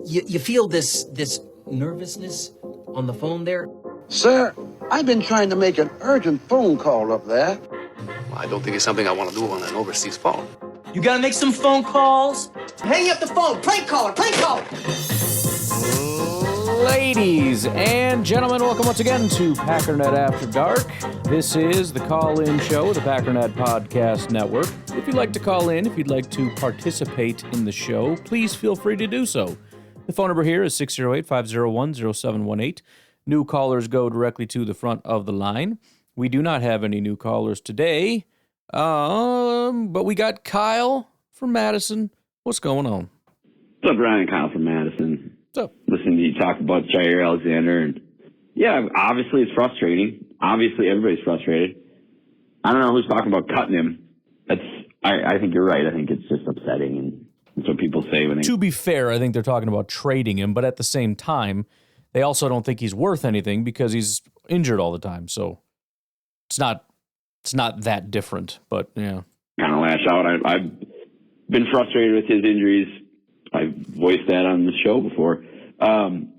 You feel this nervousness on the phone there? Sir, I've been trying to make an urgent phone call up there. Well, I don't think it's something I want to do on an overseas phone. You gotta make some phone calls. Hang up the phone. Prank caller. Ladies and gentlemen, welcome once again to Packernet After Dark. This is the call-in show of the Packernet Podcast Network. If you'd like to call in, if you'd like to participate in the show, please feel free to do so. The phone number here is 608-501-0718. New callers go directly to the front of the line. We do not have any new callers today, but we got Kyle from Madison. What's going on? What's up, Ryan? Kyle from Madison. What's up? Listening to you talk about Jaire Alexander, and yeah, obviously it's frustrating. Obviously everybody's frustrated. I don't know who's talking about cutting him. I think you're right. I think it's just upsetting, and that's what people say when they... To be fair, I think they're talking about trading him, but at the same time, they also don't think he's worth anything because he's injured all the time. So it's not that different, but yeah. Kind of lash out. I've been frustrated with his injuries. I've voiced that on the show before. And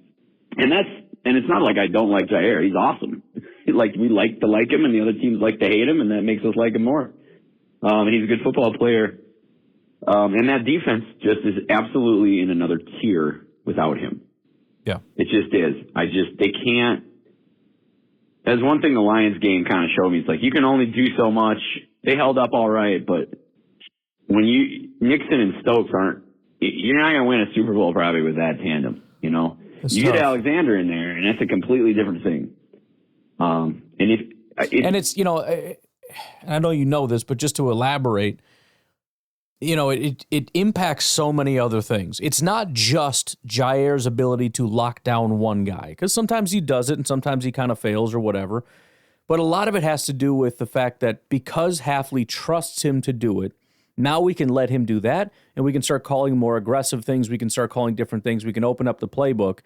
it's not like I don't like Jaire. He's awesome. We like to like him, and the other teams like to hate him, and that makes us like him more. And he's a good football player. And that defense just is absolutely in another tier without him. Yeah. It just is. They can't. That's one thing the Lions game kind of showed me. It's like you can only do so much. They held up all right, but when Nixon and Stokes aren't, you're not going to win a Super Bowl probably with that tandem, you know? That's you tough. get Alexander in there, and that's a completely different thing. And it's, you know, I know you know this, but just to elaborate, you know, it impacts so many other things. It's not just Jaire's ability to lock down one guy, because sometimes he does it and sometimes he kind of fails or whatever. But a lot of it has to do with the fact that because Hafley trusts him to do it, now we can let him do that, and we can start calling more aggressive things. We can start calling different things. We can open up the playbook,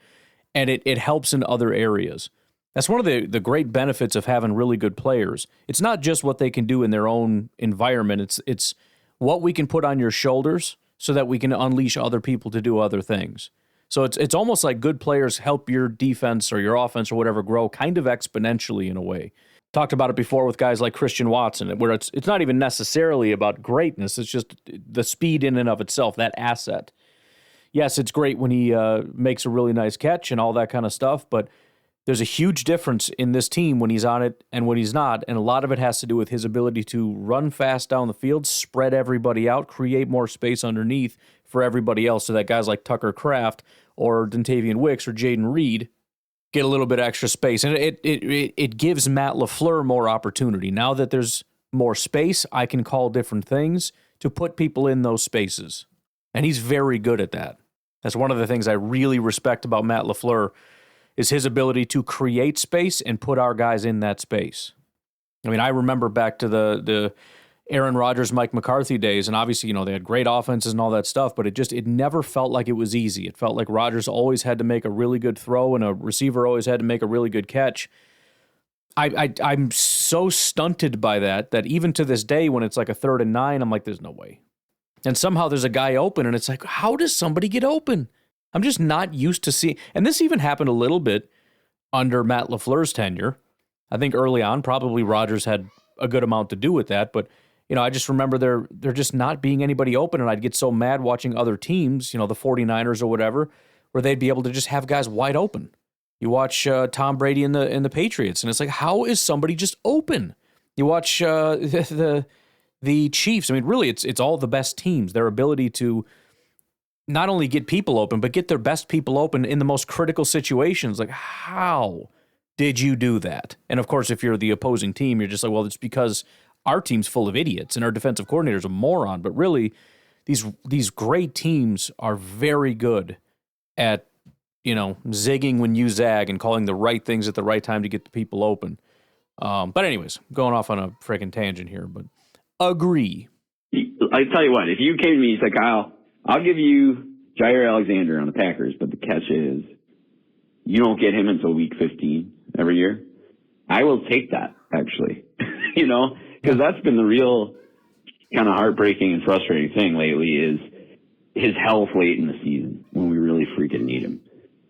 and it helps in other areas. That's one of the great benefits of having really good players. It's not just what they can do in their own environment. It's what we can put on your shoulders so that we can unleash other people to do other things. So it's almost like good players help your defense or your offense or whatever grow kind of exponentially in a way. Talked about it before with guys like Christian Watson, where it's not even necessarily about greatness. It's just the speed in and of itself, that asset. Yes, it's great when he makes a really nice catch and all that kind of stuff, but there's a huge difference in this team when he's on it and when he's not, and a lot of it has to do with his ability to run fast down the field, spread everybody out, create more space underneath for everybody else so that guys like Tucker Kraft or Dontavian Wicks or Jaden Reed get a little bit extra space. And it gives Matt LaFleur more opportunity. Now that there's more space, I can call different things to put people in those spaces. And he's very good at that. That's one of the things I really respect about Matt LaFleur is his ability to create space and put our guys in that space. I mean, I remember back to the Aaron Rodgers, Mike McCarthy days, and obviously, you know, they had great offenses and all that stuff, but it never felt like it was easy. It felt like Rodgers always had to make a really good throw and a receiver always had to make a really good catch. I'm so stunted by that even to this day when it's like a 3rd and 9, I'm like, there's no way. And somehow there's a guy open, and it's like, how does somebody get open? I'm just not used to seeing, and this even happened a little bit under Matt LaFleur's tenure. I think early on, probably Rodgers had a good amount to do with that, but you know, I just remember there just not being anybody open, and I'd get so mad watching other teams, you know, the 49ers or whatever, where they'd be able to just have guys wide open. You watch Tom Brady in the Patriots, and it's like, how is somebody just open? You watch the Chiefs. I mean, really, it's all the best teams. Their ability to not only get people open, but get their best people open in the most critical situations. Like, how did you do that? And of course, if you're the opposing team, you're just like, well, it's because our team's full of idiots and our defensive coordinator's a moron. But really, these great teams are very good at, you know, zigging when you zag and calling the right things at the right time to get the people open. But anyways, going off on a freaking tangent here, but agree. I tell you what, if you came to me and said, Kyle, I'll give you Jaire Alexander on the Packers, but the catch is you don't get him until week 15 every year. I will take that, actually, you know, because that's been the real kind of heartbreaking and frustrating thing lately is his health late in the season when we really really freaking need him.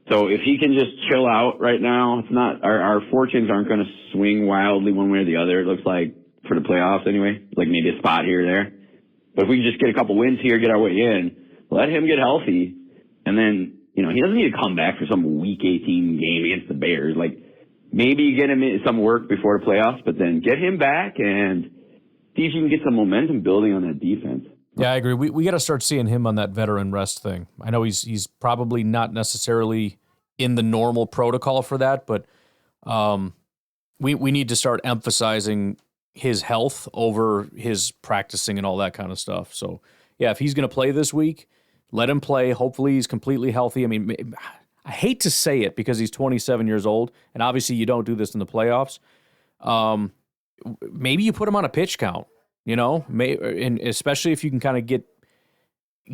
So if he can just chill out right now, it's not our fortunes aren't going to swing wildly one way or the other. It looks like for the playoffs anyway, like maybe a spot here or there. But if we can just get a couple wins here, get our way in, let him get healthy, and then he doesn't need to come back for some Week 18 game against the Bears. Like maybe you get him some work before the playoffs, but then get him back and see if you can get some momentum building on that defense. Yeah, I agree. We got to start seeing him on that veteran rest thing. I know he's probably not necessarily in the normal protocol for that, but we need to start emphasizing his health over his practicing and all that kind of stuff. So, yeah, if he's going to play this week, let him play. Hopefully he's completely healthy. I mean, I hate to say it because he's 27 years old, and obviously you don't do this in the playoffs. Maybe you put him on a pitch count. And especially if you can kind of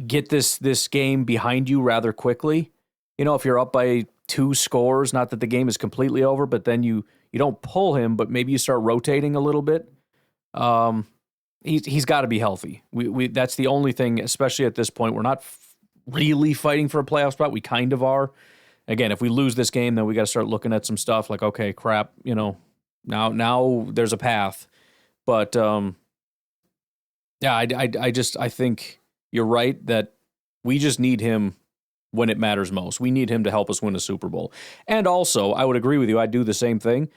get this game behind you rather quickly. If you're up by 2 scores, not that the game is completely over, but then you don't pull him, but maybe you start rotating a little bit. He's got to be healthy. We that's the only thing, especially at this point. We're not really fighting for a playoff spot. We kind of are. Again, if we lose this game, then we got to start looking at some stuff like, okay, crap, now there's a path. But yeah, I think you're right that we just need him when it matters most. We need him to help us win a Super Bowl. And also, I would agree with you. I'd do the same thing.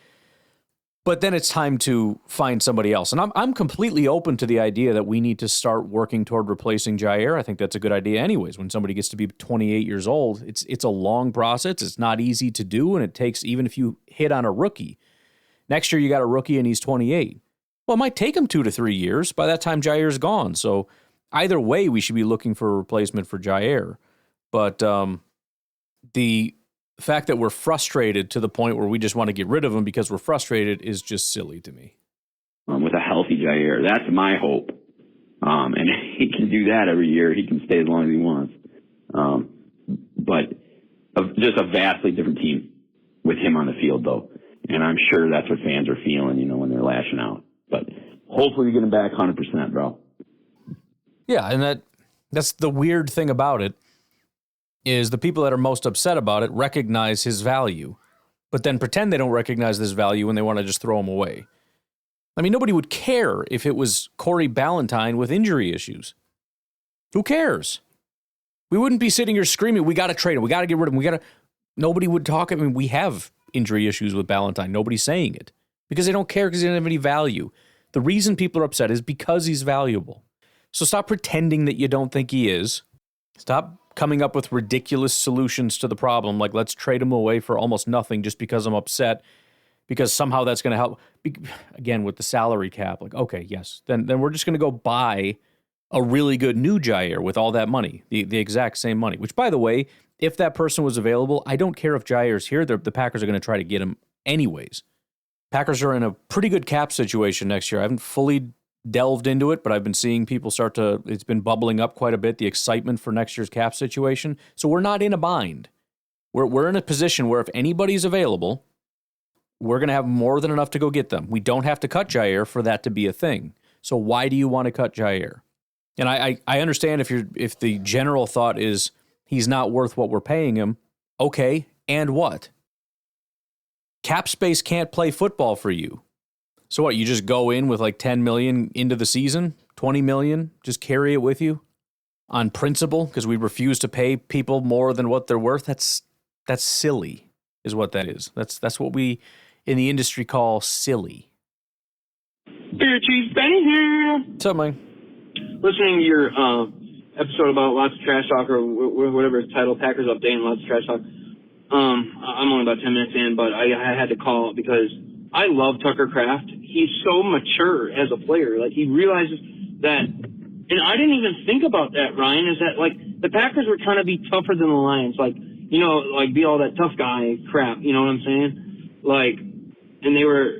But then it's time to find somebody else. And I'm completely open to the idea that we need to start working toward replacing Jaire. I think that's a good idea anyways. When somebody gets to be 28 years old, it's a long process. It's not easy to do, and it takes, even if you hit on a rookie. Next year you got a rookie and he's 28. Well, it might take him 2 to 3 years. By that time, Jaire's gone. So either way, we should be looking for a replacement for Jaire. But the fact that we're frustrated to the point where we just want to get rid of him because we're frustrated is just silly to me. With a healthy Jaire, that's my hope. And if he can do that every year, he can stay as long as he wants. But just a vastly different team with him on the field, though. And I'm sure that's what fans are feeling, when they're lashing out. But hopefully we get him back 100%, bro. Yeah, and that's the weird thing about it, is the people that are most upset about it recognize his value, but then pretend they don't recognize this value and they want to just throw him away. I mean, nobody would care if it was Corey Ballantyne with injury issues. Who cares? We wouldn't be sitting here screaming, we got to trade him, we got to get rid of him, nobody would talk. I mean, we have injury issues with Ballantyne. Nobody's saying it because they don't care because he doesn't have any value. The reason people are upset is because he's valuable. So stop pretending that you don't think he is. Stop coming up with ridiculous solutions to the problem, like let's trade him away for almost nothing just because I'm upset, because somehow that's going to help. Again, with the salary cap, like, okay, yes, then we're just going to go buy a really good new Jaire with all that money, the exact same money, which, by the way, if that person was available, I don't care if Jaire's here. The Packers are going to try to get him anyways. Packers are in a pretty good cap situation next year. I haven't fully delved into it, but I've been seeing people it's been bubbling up quite a bit, the excitement for next year's cap situation. So we're not in a bind. We're in a position where if anybody's available, we're going to have more than enough to go get them. We don't have to cut Jaire for that to be a thing. So why do you want to cut Jaire? And I understand if the general thought is he's not worth what we're paying him. Okay, and what? Cap space can't play football for you. So what, you just go in with like 10 million into the season, 20 million, just carry it with you on principle because we refuse to pay people more than what they're worth? That's silly is what that is. That's what we in the industry call silly. Beer Cheese Benny here. What's up, man? Listening to your episode about lots of trash talk or whatever it's titled, Packers Update and lots of trash talk. I'm only about 10 minutes in, but I had to call because I love Tucker Kraft. He's so mature as a player. Like, he realizes that, and I didn't even think about that, Ryan, is that, like, the Packers were trying to be tougher than the Lions. Like, like, be all that tough guy crap, you know what I'm saying? Like, and they were,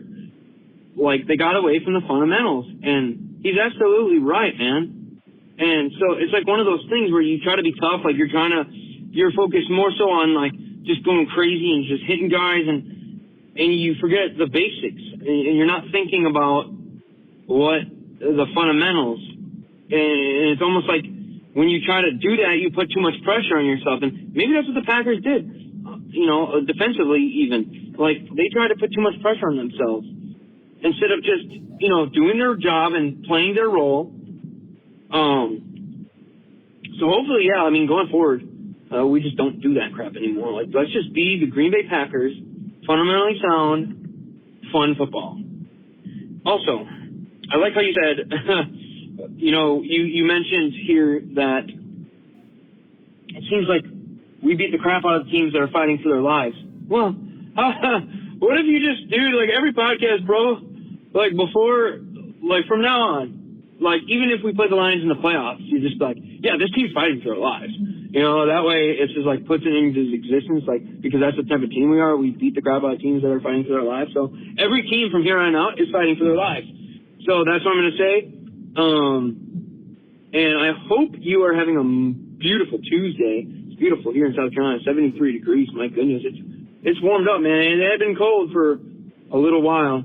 like, they got away from the fundamentals. And he's absolutely right, man. And so it's like one of those things where you try to be tough, like, you're focused more so on, like, just going crazy and just hitting guys, and you forget the basics, and you're not thinking about what the fundamentals. And it's almost like when you try to do that, you put too much pressure on yourself. And maybe that's what the Packers did, defensively even. Like, they tried to put too much pressure on themselves instead of just, doing their job and playing their role. So hopefully, going forward, we just don't do that crap anymore. Like, let's just be the Green Bay Packers, fundamentally sound, fun football. Also, I like how you said, you mentioned here that it seems like we beat the crap out of the teams that are fighting for their lives. Well, what if you just do, like, every podcast, bro, like, from now on, like, even if we play the Lions in the playoffs, you're just like, yeah, this team's fighting for their lives. That way it's just like puts it into existence, like, because that's the type of team we are. We beat the crap out of teams that are fighting for their lives. So every team from here on out is fighting for their lives. So that's what I'm going to say. And I hope you are having a beautiful Tuesday. It's beautiful here in South Carolina, 73 degrees. My goodness, it's warmed up, man. It had been cold for a little while.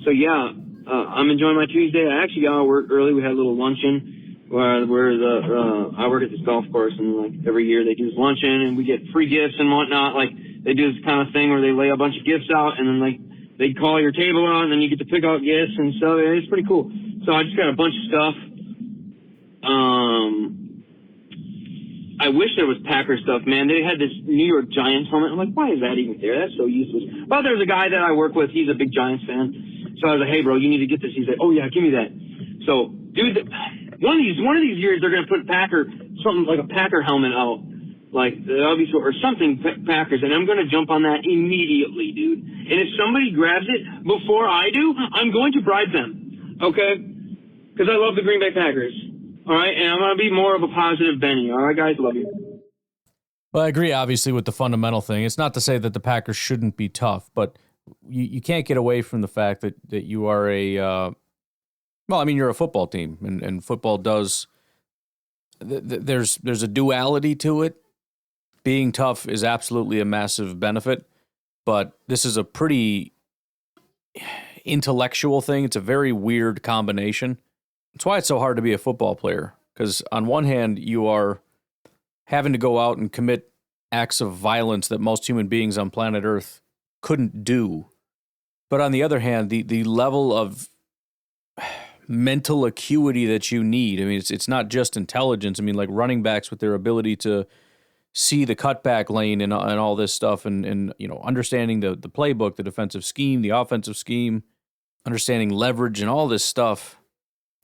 So yeah, I'm enjoying my Tuesday. I actually got out of work early. We had a little luncheon where I work at this golf course, and like every year they do this luncheon, and we get free gifts and whatnot. Like, they do this kind of thing where they lay a bunch of gifts out, and then like they call your table out, and then you get to pick out gifts and stuff. It's pretty cool. So I just got a bunch of stuff. I wish there was Packer stuff, man. They had this New York Giants helmet. I'm like, why is that even there? That's so useless. But there's a guy that I work with. He's a big Giants fan. So I was like, hey, bro, you need to get this. He's like, oh, yeah, give me that. So, dude, one of these years they're going to put something like a Packer helmet out. Like, obviously, or something Packers. And I'm going to jump on that immediately, dude. And if somebody grabs it before I do, I'm going to bribe them. Okay? Because I love the Green Bay Packers. All right, and I'm going to be more of a positive Benny. All right, guys, love you. Well, I agree, obviously, with the fundamental thing. It's not to say that the Packers shouldn't be tough, but you can't get away from the fact that you are you're a football team, and football does, there's a duality to it. Being tough is absolutely a massive benefit, but this is a pretty intellectual thing. It's a very weird combination. It's why it's so hard to be a football player, because on one hand, you are having to go out and commit acts of violence that most human beings on planet Earth couldn't do. But on the other hand, the level of mental acuity that you need, I mean, it's not just intelligence. I mean, like running backs with their ability to see the cutback lane and all this stuff, and understanding the playbook, the defensive scheme, the offensive scheme, understanding leverage and all this stuff.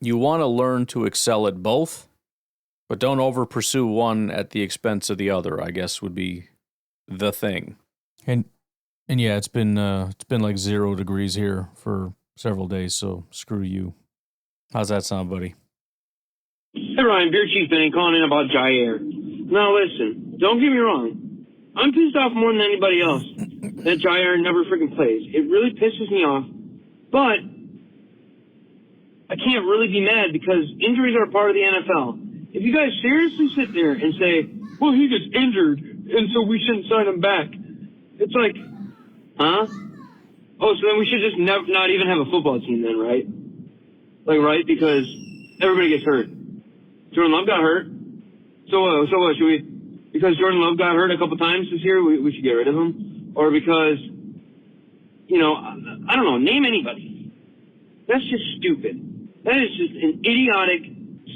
You want to learn to excel at both, but don't over pursue one at the expense of the other, I guess would be the thing. And yeah, it's been like 0 degrees here for several days, so screw you. How's that sound, buddy? Hey, Ryan, Beer Chief Benny calling in about Jaire. Now, listen, don't get me wrong. I'm pissed off more than anybody else that Jaire never freaking plays. It really pisses me off, but I can't really be mad because injuries are a part of the NFL. If you guys seriously sit there and say, well, he gets injured, and so we shouldn't sign him back, it's like, huh? Oh, so then we should just not even have a football team then, right? Like, right? Because everybody gets hurt. Jordan Love got hurt. So what, should we, because Jordan Love got hurt a couple times this year, we should get rid of him? Or because, I don't know, name anybody. That's just stupid. That is just an idiotic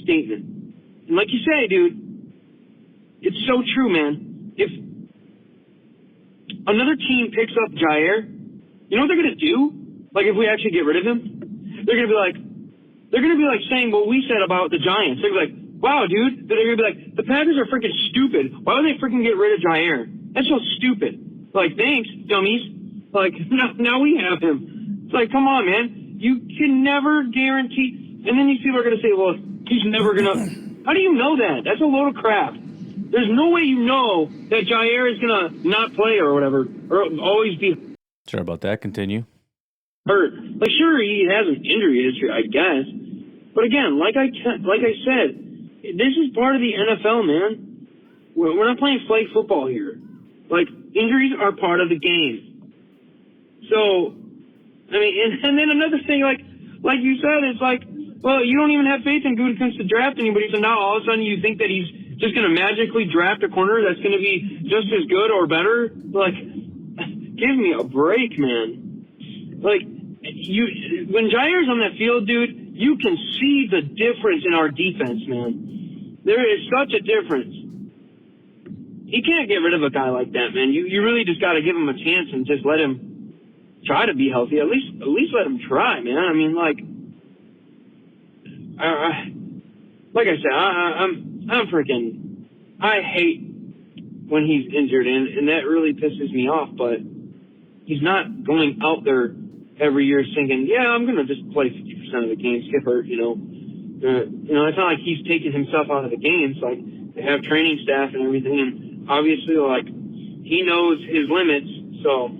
statement. And like you say, dude, it's so true, man. If another team picks up Jaire, you know what they're going to do? Like, if we actually get rid of him? They're going to be like saying what we said about the Giants. They're going to be like, wow, dude. They're going to be like, the Packers are freaking stupid. Why would they freaking get rid of Jaire? That's so stupid. Like, thanks, dummies. Like, now we have him. It's like, come on, man. You can never guarantee. And then these people are going to say, well, he's never going to. How do you know that? That's a load of crap. There's no way you know that Jaire is going to not play or whatever, or always be. Sorry about that. Continue. Hurt. Like, sure, he has an injury history, I guess. But again, like I said, this is part of the NFL, man. We're not playing flag football here. Like, injuries are part of the game. So, I mean, and then another thing, like you said, it's like, Well, you don't even have faith in Gutekunst to draft anybody, so now all of a sudden you think that he's just going to magically draft a corner that's going to be just as good or better? Like, give me a break, man. Like, when Jaire's on that field, dude, you can see the difference in our defense, man. There is such a difference. He can't get rid of a guy like that, man. You really just got to give him a chance and just let him try to be healthy. At least let him try, man. I mean, like I said, I'm freaking. I hate when he's injured, and that really pisses me off. But he's not going out there every year thinking, yeah, I'm gonna just play 50% of the games, get hurt. It's not like he's taking himself out of the games. Like, they have training staff and everything, and obviously, like, he knows his limits. So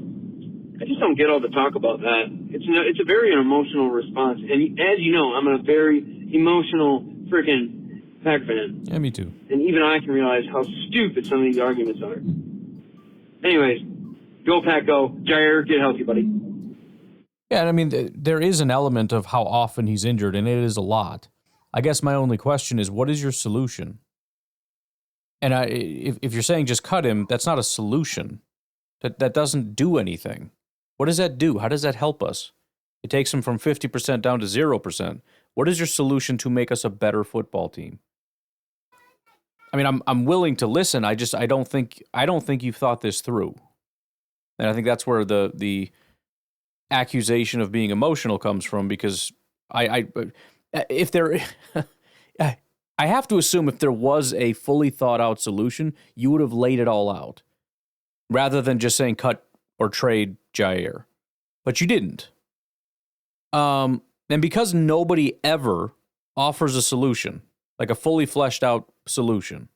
I just don't get all the talk about that. It's a very emotional response, and as you know, I'm a very emotional freaking Pack fan. Yeah, me too. And even I can realize how stupid some of these arguments are. Anyways, go Pack, go. Jaire, get healthy, buddy. Yeah, I mean, there is an element of how often he's injured, and it is a lot. I guess my only question is, what is your solution? And if you're saying just cut him, that's not a solution. That doesn't do anything. What does that do? How does that help us? It takes him from 50% down to 0%. What is your solution to make us a better football team? I mean, I'm willing to listen. I don't think you've thought this through. And I think that's where the accusation of being emotional comes from, because I have to assume if there was a fully thought out solution, you would have laid it all out rather than just saying cut or trade Jaire. But you didn't. And because nobody ever offers a solution, like a fully fleshed out solution,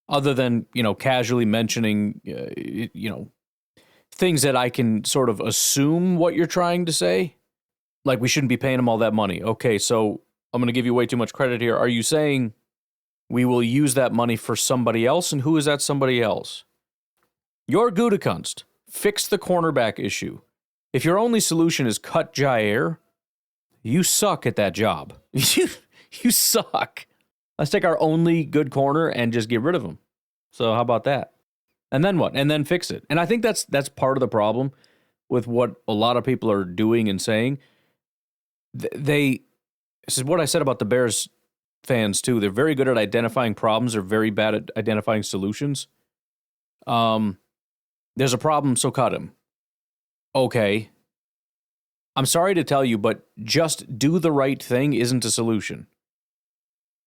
other than, casually mentioning, things that I can sort of assume what you're trying to say, like we shouldn't be paying him all that money. Okay, so I'm going to give you way too much credit here. Are you saying we will use that money for somebody else? And who is that somebody else? Your Gutekunst. Fix the cornerback issue. If your only solution is cut Jaire, you suck at that job. You suck. Let's take our only good corner and just get rid of him. So how about that? And then what? And then fix it. And I think that's part of the problem with what a lot of people are doing and saying. This is what I said about the Bears fans too. They're very good at identifying problems. They're very bad at identifying solutions. There's a problem, so cut him. Okay. I'm sorry to tell you, but just do the right thing isn't a solution.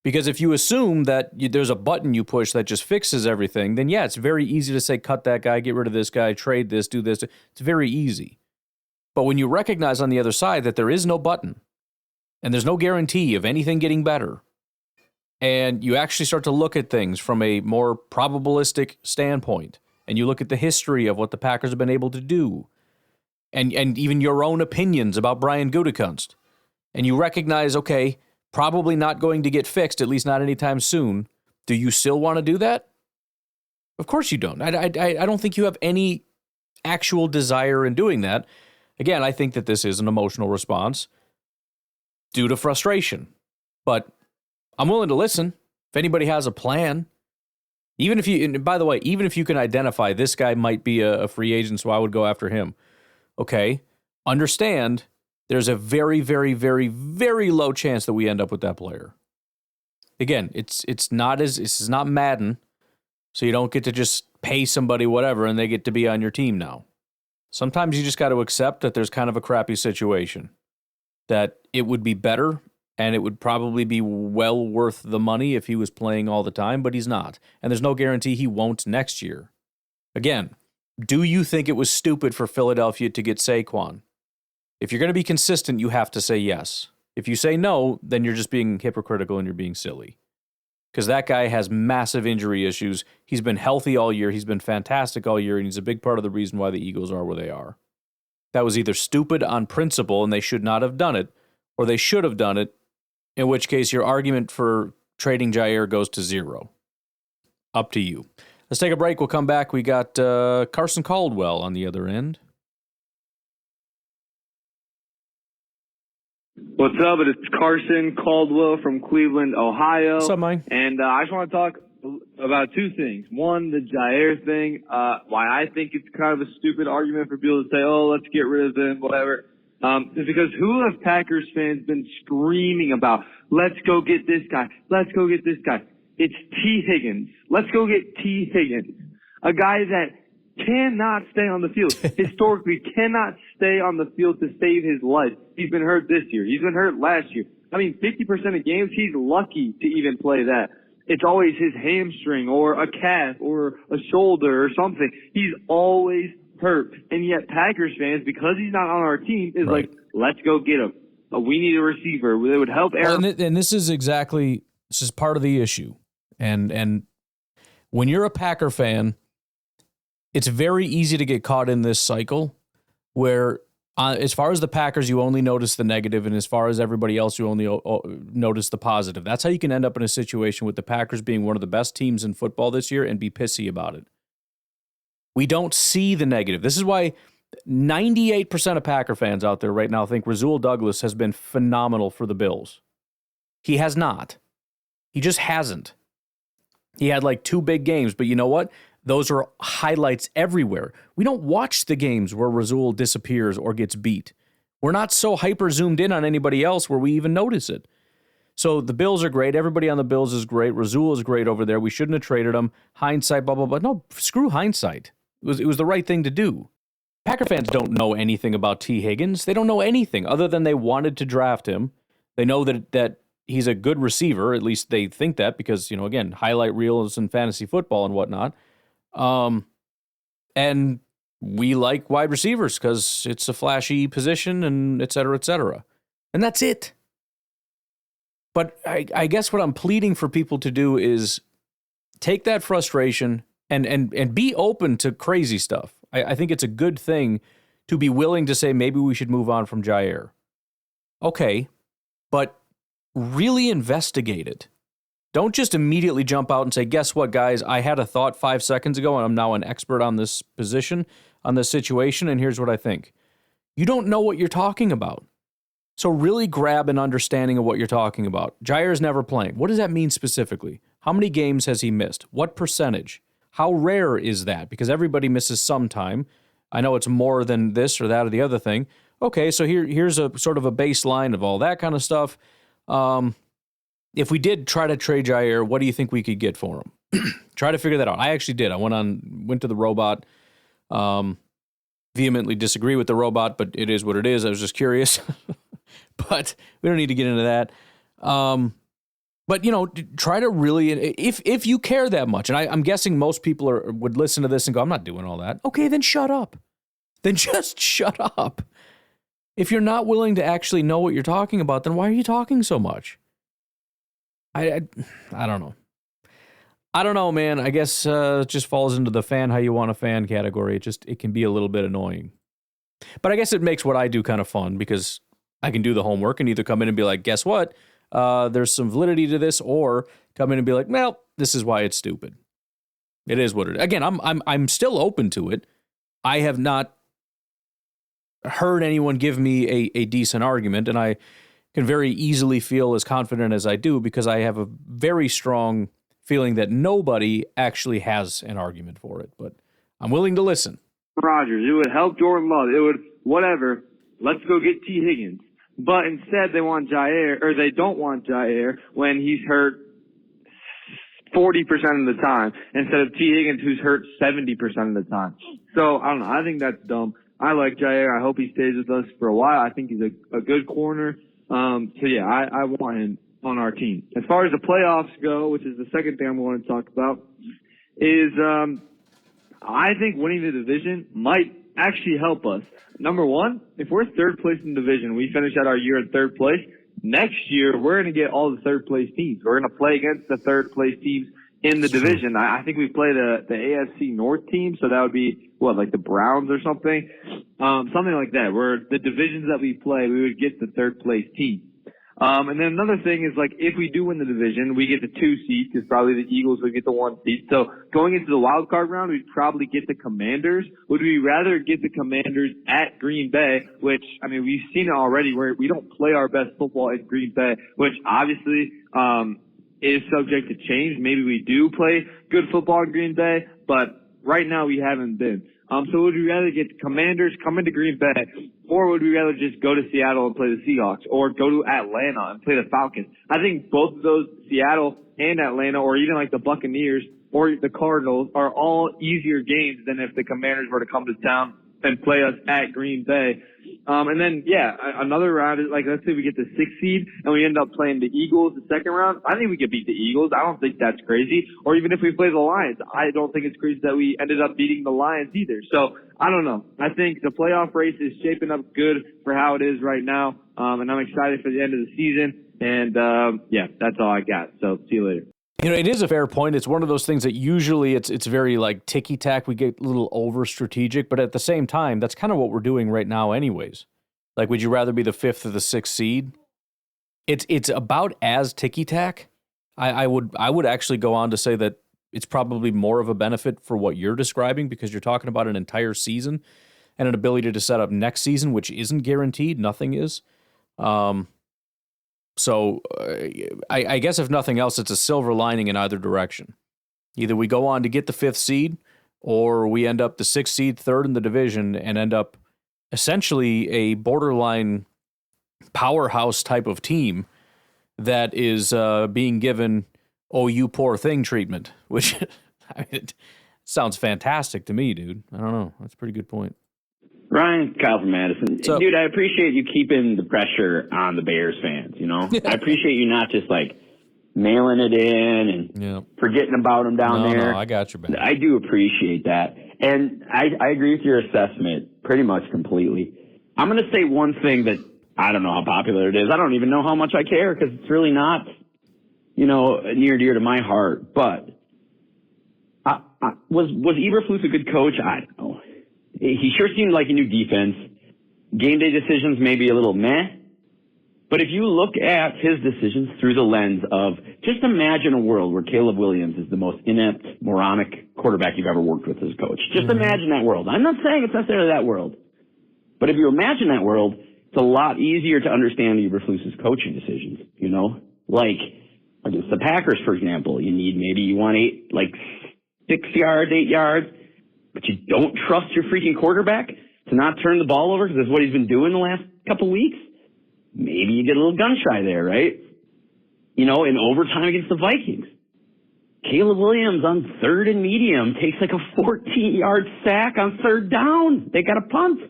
Because if you assume that there's a button you push that just fixes everything, then yeah, it's very easy to say, cut that guy, get rid of this guy, trade this, do this. It's very easy. But when you recognize on the other side that there is no button, and there's no guarantee of anything getting better, and you actually start to look at things from a more probabilistic standpoint, and you look at the history of what the Packers have been able to do, and even your own opinions about Brian Gutekunst, and you recognize, okay, probably not going to get fixed, at least not anytime soon, do you still want to do that? Of course you don't. I don't think you have any actual desire in doing that. Again, I think that this is an emotional response due to frustration. But I'm willing to listen. If anybody has a plan, even if you, and by the way, even if you can identify this guy might be a free agent, so I would go after him. Okay, understand there's a very, very, very, very low chance that we end up with that player. Again, this is not Madden, so you don't get to just pay somebody whatever and they get to be on your team now. Sometimes you just got to accept that there's kind of a crappy situation, that it would be better and it would probably be well worth the money if he was playing all the time, but he's not. And there's no guarantee he won't next year. Again, do you think it was stupid for Philadelphia to get Saquon? If you're going to be consistent, you have to say yes. If you say no, then you're just being hypocritical and you're being silly. Because that guy has massive injury issues. He's been healthy all year. He's been fantastic all year, and he's a big part of the reason why the Eagles are where they are. That was either stupid on principle, and they should not have done it, or they should have done it, in which case your argument for trading Jaire goes to zero. Up to you. Let's take a break. We'll come back. We got Carson Caldwell on the other end. What's up? It's Carson Caldwell from Cleveland, Ohio. What's up, Mike? And I just want to talk about two things. One, the Jaire thing, why I think it's kind of a stupid argument for people to say, oh, let's get rid of him, whatever. Is because who have Packers fans been screaming about, let's go get this guy, let's go get this guy. It's T. Higgins. Let's go get T. Higgins. A guy that cannot stay on the field. Historically cannot stay on the field to save his life. He's been hurt this year. He's been hurt last year. I mean, 50% of games, he's lucky to even play that. It's always his hamstring or a calf or a shoulder or something. He's always hurt. And yet Packers fans, because he's not on our team, is like, let's go get him. We need a receiver. It would help Aaron. And this is part of the issue. And when you're a Packer fan, it's very easy to get caught in this cycle where as far as the Packers, you only notice the negative, and as far as everybody else, you only notice the positive. That's how you can end up in a situation with the Packers being one of the best teams in football this year and be pissy about it. We don't see the negative. This is why 98% of Packer fans out there right now think Rasul Douglas has been phenomenal for the Bills. He has not. He just hasn't. He had like 2 big games, but you know what? Those are highlights everywhere. We don't watch the games where Rasul disappears or gets beat. We're not so hyper zoomed in on anybody else where we even notice it. So the Bills are great. Everybody on the Bills is great. Rasul is great over there. We shouldn't have traded him. Hindsight, blah, blah, blah. No, screw hindsight. It was the right thing to do. Packer fans don't know anything about T. Higgins. They don't know anything other than they wanted to draft him. They know that he's a good receiver. At least they think that because, again, highlight reels and fantasy football and whatnot. And we like wide receivers because it's a flashy position and et cetera, et cetera. And that's it. But I guess what I'm pleading for people to do is take that frustration and be open to crazy stuff. I think it's a good thing to be willing to say maybe we should move on from Jaire. Okay, but really investigate it. Don't just immediately jump out and say, guess what, guys? I had a thought 5 seconds ago, and I'm now an expert on this position, on this situation, and here's what I think. You don't know what you're talking about. So really grab an understanding of what you're talking about. Jaire's never playing. What does that mean specifically? How many games has he missed? What percentage? How rare is that? Because everybody misses some time. I know it's more than this or that or the other thing. Okay, so here's a sort of a baseline of all that kind of stuff. If we did try to trade Jaire, what do you think we could get for him? Try to figure that out. I actually did. I went to the robot, vehemently disagree with the robot, but it is what it is. I was just curious. But we don't need to get into that. But, try to really, if you care that much, and I'm guessing most people would listen to this and go, I'm not doing all that. Okay, then shut up. Then just shut up. If you're not willing to actually know what you're talking about, then why are you talking so much? I don't know. I don't know, man. I guess it just falls into the fan how you want a fan category. It can be a little bit annoying. But I guess it makes what I do kind of fun because I can do the homework and either come in and be like, guess what? There's some validity to this, or come in and be like, well, this is why it's stupid. It is what it is. Again, I'm still open to it. I have not heard anyone give me a decent argument, and I can very easily feel as confident as I do because I have a very strong feeling that nobody actually has an argument for it. But I'm willing to listen. Rodgers, it would help Jordan Love. It would, whatever. Let's go get T. Higgins. But instead they want Jaire, or they don't want Jaire when he's hurt 40% of the time instead of T. Higgins who's hurt 70% of the time. So, I don't know. I think that's dumb. I like Jaire. I hope he stays with us for a while. I think he's a good corner. So yeah, I want him on our team. As far as the playoffs go, which is the second thing I'm going to talk about, is I think winning the division might actually help us. Number one, if we're third place in the division, we finish out our year in third place, next year we're going to get all the third place teams. We're going to play against the third place teams in the division. I think we play the AFC North team, so that would be, like the Browns or something? Something like that, where the divisions that we play, we would get the third place team. And then another thing is, like, if we do win the division, we get the 2 seed because probably the Eagles would get the 1 seed. So going into the wild card round, we'd probably get the Commanders. Would we rather get the Commanders at Green Bay, which, I mean, we've seen it already where we don't play our best football in Green Bay, which obviously is subject to change. Maybe we do play good football in Green Bay, but right now we haven't been. So would we rather get the Commanders come into Green Bay, or would we rather just go to Seattle and play the Seahawks, or go to Atlanta and play the Falcons? I think both of those, Seattle and Atlanta, or even like the Buccaneers or the Cardinals, are all easier games than if the Commanders were to come to town and play us at Green Bay. And then, another round is, like, let's say we get the 6th seed and we end up playing the Eagles the second round. I think we could beat the Eagles. I don't think that's crazy. Or even if we play the Lions, I don't think it's crazy that we ended up beating the Lions either. So, I don't know. I think the playoff race is shaping up good for how it is right now. And I'm excited for the end of the season. And, that's all I got. So, see you later. You know, it is a fair point. It's one of those things that usually it's very like ticky-tack. We get a little over-strategic, but at the same time, that's kind of what we're doing right now anyways. Like, would you rather be the 5th or the 6th seed? It's about as ticky-tack. I would actually go on to say that it's probably more of a benefit for what you're describing, because you're talking about an entire season and an ability to set up next season, which isn't guaranteed. Nothing is. So I guess if nothing else, it's a silver lining in either direction. Either we go on to get the 5th seed, or we end up the 6th seed, 3rd in the division, and end up essentially a borderline powerhouse type of team that is being given, oh, you poor thing treatment, which I mean, it sounds fantastic to me, dude. I don't know. That's a pretty good point. Ryan, Kyle from Madison. So, dude, I appreciate you keeping the pressure on the Bears fans, you know? I appreciate you not just, like, mailing it in and forgetting about them down there. No, I got your back. I do appreciate that. And I agree with your assessment pretty much completely. I'm going to say one thing that I don't know how popular it is. I don't even know how much I care, because it's really not, near and dear to my heart. But was Eberflus a good coach? I don't know. He sure seemed like he knew defense. Game day decisions may be a little meh. But if you look at his decisions through the lens of, just imagine a world where Caleb Williams is the most inept, moronic quarterback you've ever worked with as a coach. Just imagine that world. I'm not saying it's necessarily that world. But if you imagine that world, it's a lot easier to understand Eberflus's coaching decisions, Like against the Packers, for example, you want 6 yards, 8 yards, but you don't trust your freaking quarterback to not turn the ball over, because that's what he's been doing the last couple weeks. Maybe you get a little gun shy there, right? In overtime against the Vikings, Caleb Williams on 3rd and medium takes like a 14-yard sack on 3rd down. They got a punt.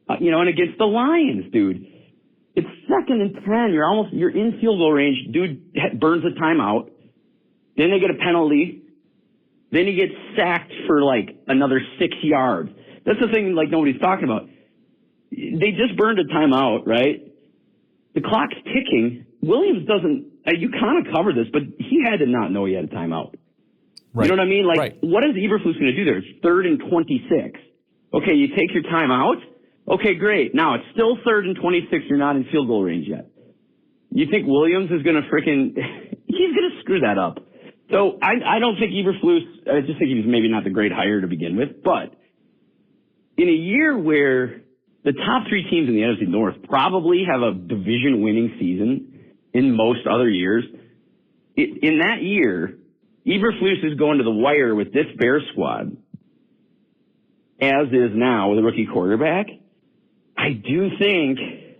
And against the Lions, dude, it's 2nd and 10. You're in field goal range. Dude burns a timeout. Then they get a penalty. Then he gets sacked for like another 6 yards. That's the thing, like, nobody's talking about. They just burned a timeout, right? The clock's ticking. Williams doesn't, you kind of cover this, but he had to not know he had a timeout. Right. You know what I mean? Like, What is Eberflus going to do there? It's 3rd and 26. Okay, you take your timeout. Okay, great. Now it's still 3rd and 26. You're not in field goal range yet. You think Williams is going to he's going to screw that up. So I don't think Eberflus, I just think he was maybe not the great hire to begin with. But in a year where the top 3 teams in the NFC North probably have a division-winning season in most other years, in that year, Eberflus is going to the wire with this Bears squad, as is now with a rookie quarterback. I do think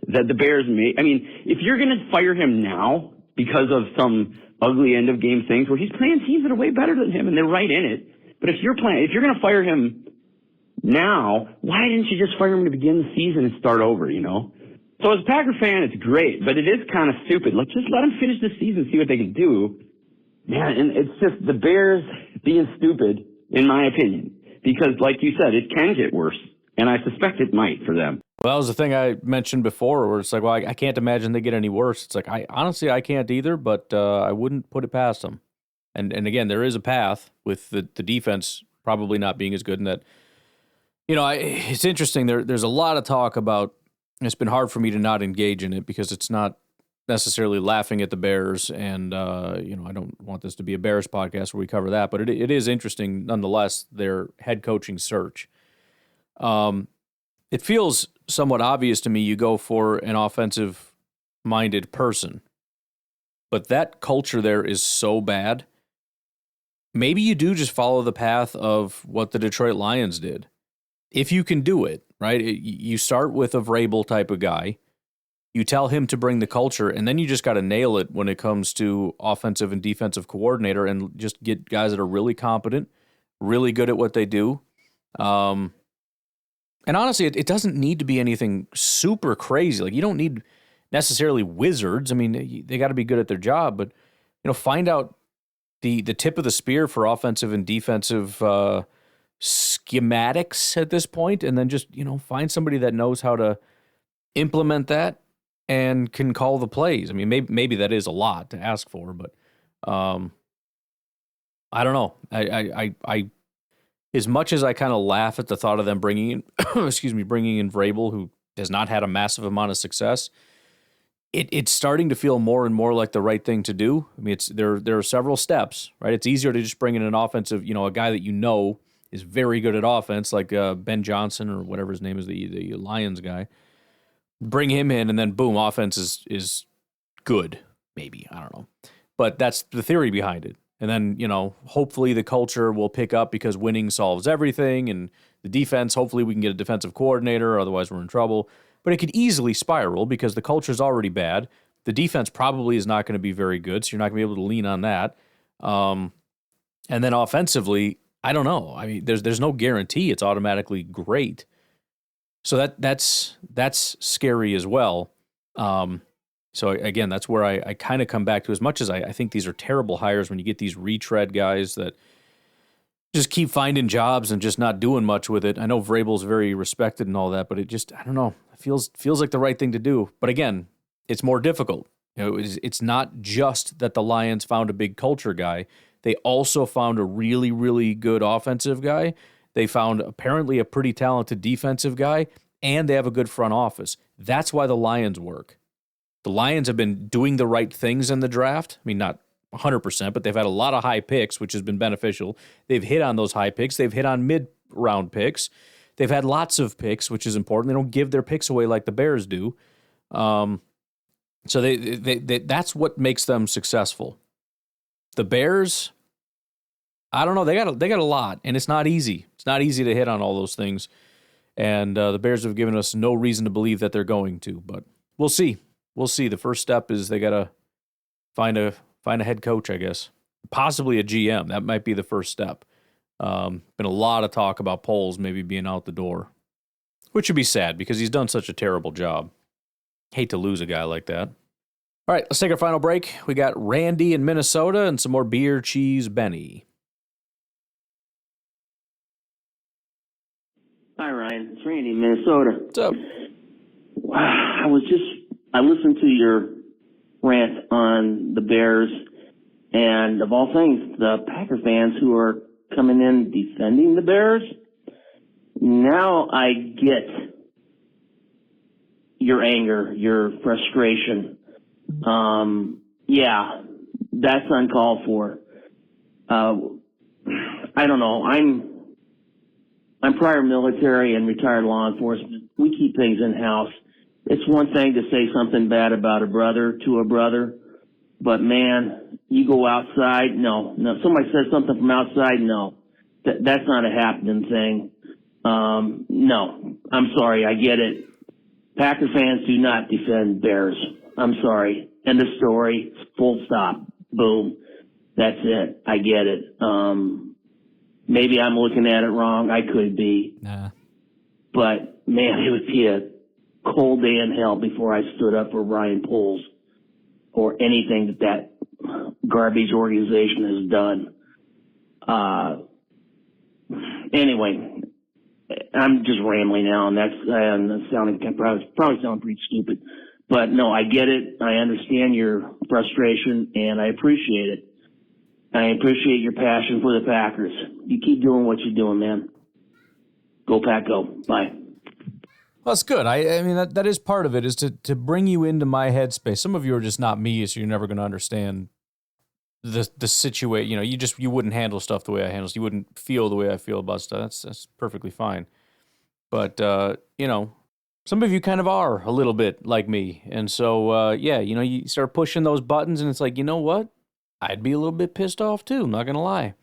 that the Bears if you're going to fire him now because of some ugly end of game things where he's playing teams that are way better than him and they're right in it. But if you're going to fire him now, why didn't you just fire him to begin the season and start over, So as a Packer fan, it's great, but it is kind of stupid. Let's just let them finish the season, see what they can do. Man, and it's just the Bears being stupid, in my opinion, because like you said, it can get worse, and I suspect it might for them. Well, that was the thing I mentioned before, where it's like, well, I can't imagine they get any worse. It's like, I can't either, but I wouldn't put it past them. And again, there is a path with the defense probably not being as good, and that, it's interesting. There's a lot of talk about, and it's been hard for me to not engage in it because it's not necessarily laughing at the Bears, and I don't want this to be a Bears podcast where we cover that, but it is interesting nonetheless, their head coaching search. It feels somewhat obvious to me you go for an offensive-minded person, but that culture there is so bad. Maybe you do just follow the path of what the Detroit Lions did. If you can do it, right? You start with a Vrabel type of guy. You tell him to bring the culture, and then you just got to nail it when it comes to offensive and defensive coordinator and just get guys that are really competent, really good at what they do. And honestly, it doesn't need to be anything super crazy. Like, you don't need necessarily wizards. I mean, they got to be good at their job, but find out the tip of the spear for offensive and defensive schematics at this point, and then just find somebody that knows how to implement that and can call the plays. I mean, maybe that is a lot to ask for, but I don't know. I as much as I kind of laugh at the thought of them bringing in Vrabel, who has not had a massive amount of success, it's starting to feel more and more like the right thing to do. I mean, there are several steps, right? It's easier to just bring in an offensive, a guy that is very good at offense, like Ben Johnson or whatever his name is, the Lions guy. Bring him in, and then boom, offense is good. Maybe, I don't know, but that's the theory behind it. And then hopefully the culture will pick up because winning solves everything, and the defense. Hopefully we can get a defensive coordinator, otherwise we're in trouble. But it could easily spiral because the culture is already bad. The defense probably is not going to be very good, so you're not going to be able to lean on that. And then offensively, I don't know. I mean, there's no guarantee it's automatically great. So that's scary as well. So again, that's where I kind of come back to, as much as I think these are terrible hires when you get these retread guys that just keep finding jobs and just not doing much with it. I know Vrabel's very respected and all that, but it just, I don't know, it feels like the right thing to do. But again, it's more difficult. It's not just that the Lions found a big culture guy. They also found a really, really good offensive guy. They found apparently a pretty talented defensive guy, and they have a good front office. That's why the Lions work. The Lions have been doing the right things in the draft. I mean, not 100%, but they've had a lot of high picks, which has been beneficial. They've hit on those high picks. They've hit on mid-round picks. They've had lots of picks, which is important. They don't give their picks away like the Bears do. So that's what makes them successful. The Bears, I don't know. They got a lot, and it's not easy. It's not easy to hit on all those things. And the Bears have given us no reason to believe that they're going to, but we'll see. We'll see. The first step is they got to find a head coach, I guess. Possibly a GM. That might be the first step. Been a lot of talk about Poles maybe being out the door, which would be sad because he's done such a terrible job. Hate to lose a guy like that. All right, let's take our final break. We got Randy in Minnesota and some more beer, cheese, Benny. Hi, Ryan. It's Randy in Minnesota. What's up? I listened to your rant on the Bears, and of all things, the Packer fans who are coming in defending the Bears. Now I get your anger, your frustration. Yeah, that's uncalled for. I don't know. I'm prior military and retired law enforcement. We keep things in house. It's one thing to say something bad about a brother to a brother, but man, you go outside, no. Somebody says something from outside, no. That's not a happening thing. No, I'm sorry, I get it. Packer fans do not defend Bears. I'm sorry. End of story. Full stop. Boom. That's it. I get it. Maybe I'm looking at it wrong. I could be. Nah. But, man, it would be a cold day in hell before I stood up for Ryan Poles or anything that garbage organization has done. Anyway, I'm just rambling now, and that's sounding probably sounding pretty stupid. But, no, I get it. I understand your frustration, and I appreciate it. I appreciate your passion for the Packers. You keep doing what you're doing, man. Go Pack, go. Bye. Well, that's good. I mean, that is part of it, is to bring you into my headspace. Some of you are just not me, so you're never going to understand the situation. You know, you wouldn't handle stuff the way I handle it. You wouldn't feel the way I feel about stuff. That's perfectly fine. But, you know, some of you kind of are a little bit like me. And so, yeah, you know, you start pushing those buttons and it's like, you know what? I'd be a little bit pissed off too, I'm not going to lie.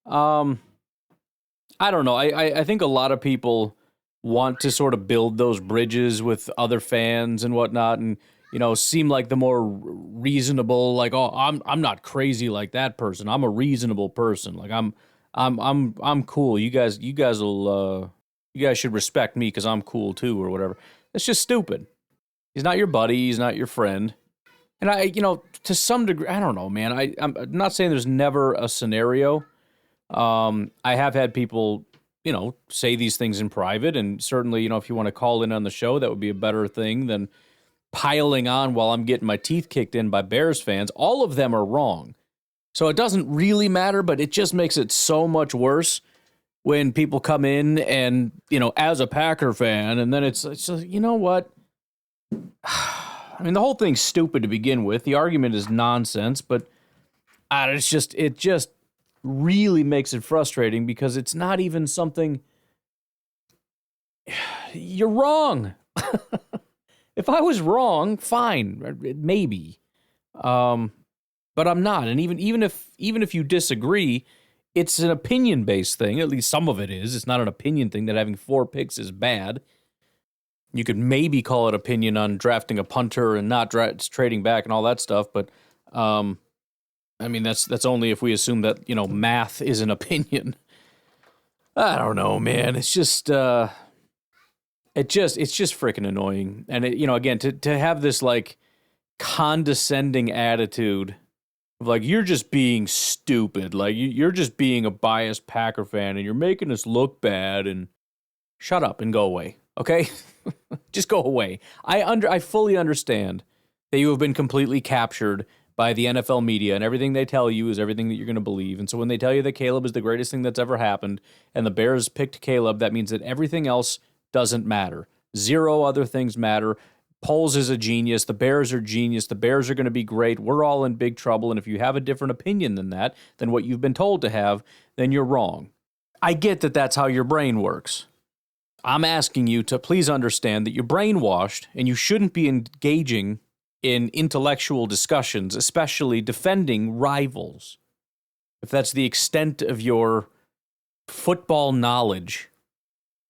I don't know. I think a lot of people want to sort of build those bridges with other fans and whatnot, and you know, seem like the more reasonable. Like, oh, I'm not crazy like that person. I'm a reasonable person. Like I'm cool. You guys should respect me because I'm cool too, or whatever. That's just stupid. He's not your buddy. He's not your friend. And you know, to some degree, I don't know, man. I'm not saying there's never a scenario. I have had people, you know, say these things in private, and certainly, you know, if you want to call in on the show, that would be a better thing than piling on while I'm getting my teeth kicked in by Bears fans. All of them are wrong. So it doesn't really matter, but it just makes it so much worse when people come in and, you know, as a Packer fan, and then it's just, you know what? I mean, the whole thing's stupid to begin with. The argument is nonsense, but it just really makes it frustrating because it's not even something. You're wrong. If I was wrong, fine, maybe, but I'm not. And even if you disagree, it's an opinion-based thing. At least some of it is. It's not an opinion thing that having 4 picks is bad. You could maybe call it opinion on drafting a punter and not trading back and all that stuff, but I mean that's only if we assume that, you know, math is an opinion. I don't know, man. It's just it's just freaking annoying. And it, you know, again, to have this like condescending attitude of like, you're just being stupid, like you're just being a biased Packer fan and you're making us look bad, and shut up and go away. Okay? Just go away. I fully understand that you have been completely captured by the NFL media, and everything they tell you is everything that you're going to believe. And so when they tell you that Caleb is the greatest thing that's ever happened, and the Bears picked Caleb, that means that everything else doesn't matter. 0 other things matter. Poles is a genius. The Bears are genius. The Bears are going to be great. We're all in big trouble. And if you have a different opinion than that, than what you've been told to have, then you're wrong. I get that that's how your brain works. I'm asking you to please understand that you're brainwashed and you shouldn't be engaging in intellectual discussions, especially defending rivals. If that's the extent of your football knowledge,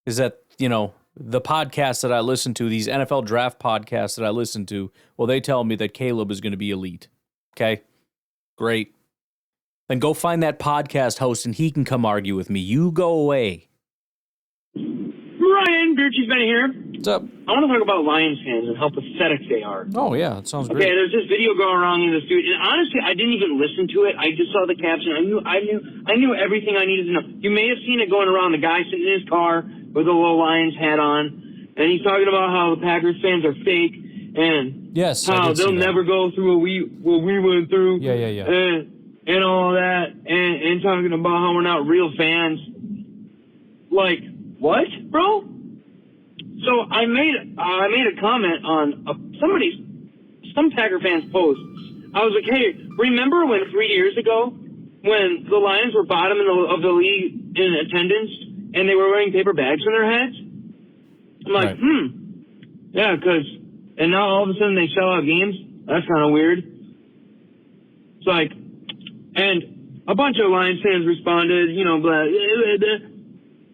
is that, you know, the podcasts that I listen to, these NFL draft podcasts that I listen to, well, they tell me that Caleb is going to be elite. Okay? Great. Then go find that podcast host and he can come argue with me. You go away. Ryan, beer cheese Benny here. What's up? I want to talk about Lions fans and how pathetic they are. Oh, yeah, that sounds great. Okay, there's this video going around in the studio, and honestly, I didn't even listen to it. I just saw the caption. I knew everything I needed to know. You may have seen it going around. The guy sitting in his car with a little Lions hat on, and he's talking about how the Packers fans are fake, and yes, how they'll never go through what we went through. Yeah. And all that, and talking about how we're not real fans. Like, what, bro? So I made a comment on some Packer fans' posts. I was like, hey, remember when 3 years ago when the Lions were bottom of the league in attendance and they were wearing paper bags on their heads? I'm like, right. Yeah, and now all of a sudden they sell out games? That's kind of weird. It's like, and a bunch of Lions fans responded, you know,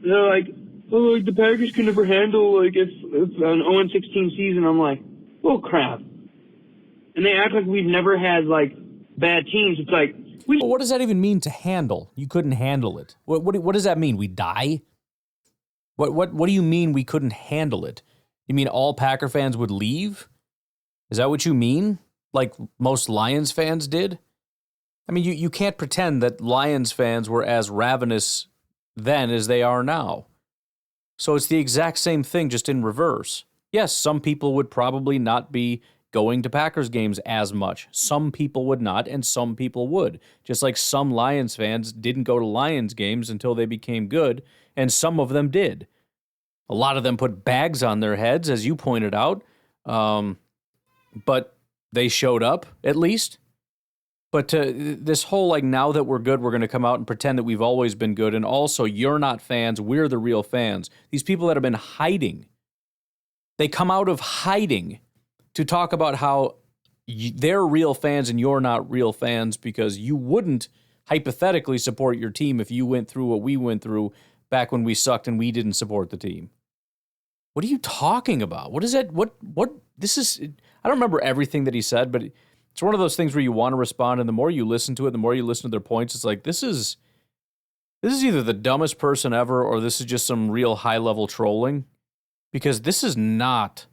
they're like, oh, like the Packers can never handle, like, it's an 0-16 season. I'm like, oh, crap. And they act like we've never had, like, bad teams. It's like, well, what does that even mean to handle? You couldn't handle it. What does that mean? We die? What do you mean we couldn't handle it? You mean all Packer fans would leave? Is that what you mean? Like most Lions fans did? I mean, you can't pretend that Lions fans were as ravenous then as they are now. So it's the exact same thing, just in reverse. Yes, some people would probably not be going to Packers games as much. Some people would not, and some people would. Just like some Lions fans didn't go to Lions games until they became good, and some of them did. A lot of them put bags on their heads, as you pointed out. But they showed up, at least. But this whole, like, now that we're good, we're going to come out and pretend that we've always been good. And also, you're not fans. We're the real fans. These people that have been hiding, they come out of hiding to talk about how they're real fans and you're not real fans because you wouldn't hypothetically support your team if you went through what we went through back when we sucked and we didn't support the team. What are you talking about? What is that? What this is? I don't remember everything that he said, but it's one of those things where you want to respond, and the more you listen to it, the more you listen to their points, it's like, this is either the dumbest person ever or this is just some real high-level trolling, because this is not,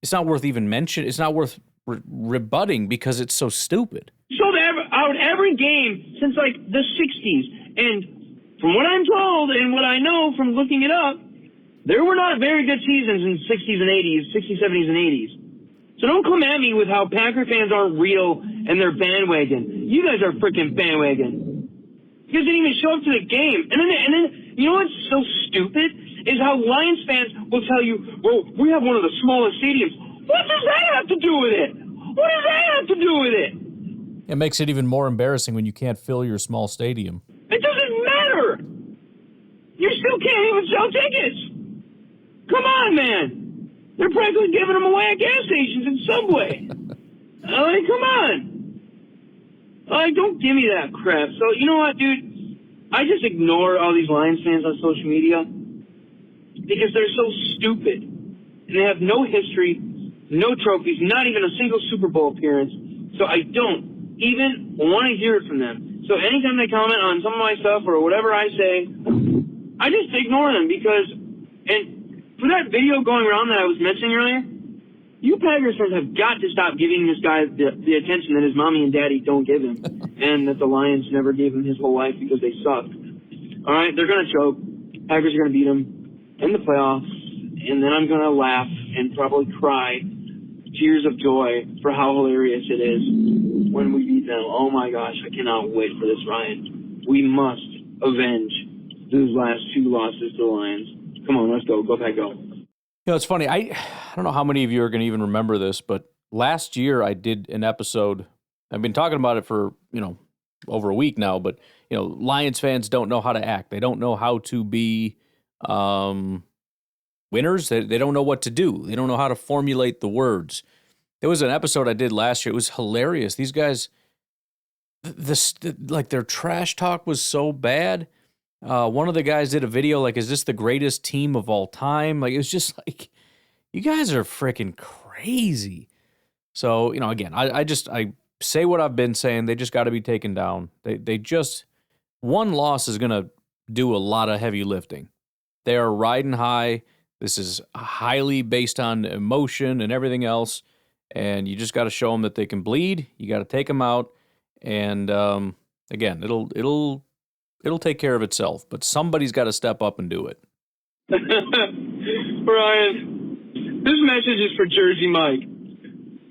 it's not worth even mention. It's not worth rebutting because it's so stupid. Sold out every game since like the 60s. And from what I'm told and what I know from looking it up, there were not very good seasons in 60s and 80s, 60s, 70s, and 80s. So don't come at me with how Packer fans aren't real and they're bandwagon. You guys are freaking bandwagon. You guys didn't even show up to the game. And then you know what's so stupid is how Lions fans will tell you, well, we have one of the smallest stadiums. What does that have to do with it? What does that have to do with it? It makes it even more embarrassing when you can't fill your small stadium. It doesn't matter. You still can't even sell tickets. Come on, man. They're practically giving them away at gas stations and Subway. Come on. Don't give me that crap. So, you know what, dude? I just ignore all these Lions fans on social media because they're so stupid. And they have no history, no trophies, not even a single Super Bowl appearance. So I don't even want to hear it from them. So anytime they comment on some of my stuff or whatever I say, I just ignore them because, and for that video going around that I was mentioning earlier, you Packers fans have got to stop giving this guy the attention that his mommy and daddy don't give him, and that the Lions never gave him his whole life because they sucked. All right, they're going to choke. Packers are going to beat them in the playoffs, and then I'm going to laugh and probably cry tears of joy for how hilarious it is when we beat them. Oh my gosh, I cannot wait for this, Ryan. We must avenge those last two losses to the Lions. Come on, let's go. Go Pack, go. You know, it's funny. I don't know how many of you are going to even remember this, but last year I did an episode. I've been talking about it for, over a week now, but, Lions fans don't know how to act. They don't know how to be winners. They don't know what to do. They don't know how to formulate the words. There was an episode I did last year. It was hilarious. These guys, their trash talk was so bad. One of the guys did a video like, is this the greatest team of all time? Like, it was just like, you guys are freaking crazy. So, again, I say what I've been saying. They just got to be taken down. They just, one loss is going to do a lot of heavy lifting. They are riding high. This is highly based on emotion and everything else. And you just got to show them that they can bleed. You got to take them out. And, again, it'll take care of itself, but somebody's got to step up and do it. Brian, this message is for Jersey Mike.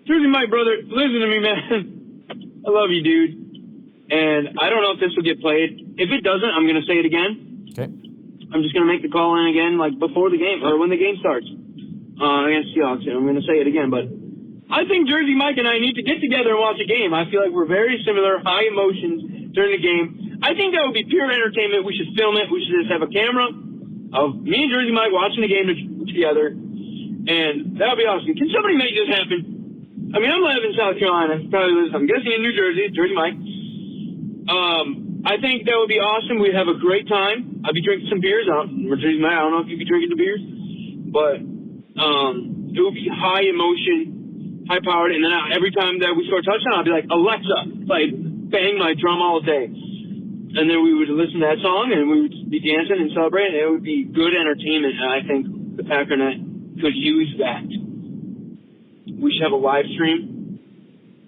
Jersey Mike, brother, listen to me, man. I love you, dude. And I don't know if this will get played. If it doesn't, I'm going to say it again. Okay. I'm just going to make the call in again, like before the game, or when the game starts against Seahawks. And I'm going to say it again, but I think Jersey Mike and I need to get together and watch a game. I feel like we're very similar, high emotions during the game. I think that would be pure entertainment. We should film it. We should just have a camera of me and Jersey Mike watching the game together, and that would be awesome. Can somebody make this happen? I mean, I'm live in South Carolina. I'm guessing in New Jersey, Jersey Mike. I think that would be awesome. We'd have a great time. I'd be drinking some beers. Jersey Mike, I don't know if you'd be drinking the beers, but it would be high emotion, high powered, and then every time that we score a touchdown, I'd be like, Alexa, like bang my drum all day. And then we would listen to that song, and we would be dancing and celebrating. It would be good entertainment, and I think the Packernet could use that. We should have a live stream,